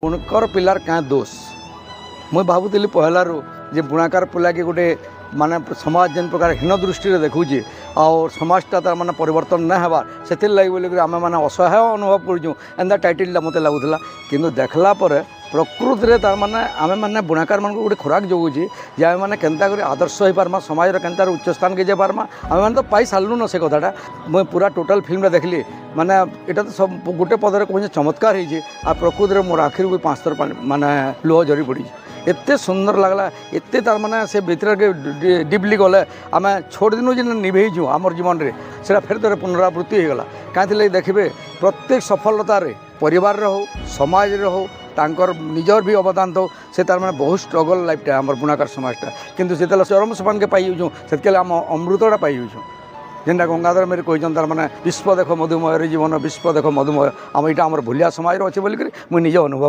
बुणकर पिलार क्या दोष मुई भावुली पहलू जे बुणाकार पिला कि गोटे माने समाज जेन प्रकार हीन दृष्टि देखुचे और समाजटा तार माने परिवर्तन ना हबार से लगी बोलिक आम मैंने असहाय अनुभव करूँ एंता टाइटलटा मत लगुला कि देखला प्रकृति में तार माने आम मैंने बुणाकार मान गोटे खोराक जोगुची जे आम मैंने केन्ता कर आदर्श हो पार्मा समाज केन्ता उच्च स्थान के जापार्मा आम मैंने तो पाई सारू न से कथाटा मुझे पूरा टोटाल फिल्म देखली माने यहाँ तो सब गोटे पदर कौन चमत्कार हो प्रकृति मोर आखिर भी 5 थर माने लुह झरी पड़ी एत सुंदर लगला एत तार माने से भीतर के डिपली गले आम छोड़ दिन जो निभेजु आमर जीवन में से फिर तरह पुनरावृत्ति होगला कहीं देखिए प्रत्येक सफलतार परिवार हो समाज हो तांकर निजर भी अवदान दो से तार माने बहुत स्ट्रगल लाइफटा आम बुणाकार समाजटा किंतु से चरम सोपान के पाई से आम अमृतटा पाई जेनटा गंगाधर मेरे कहते तार माने विश्व देख मधुमय जीवन विश्व देख मधुमय आम यहाँ आम भूलिया समाज अच्छे बोलिक मुझे निज अनुभव।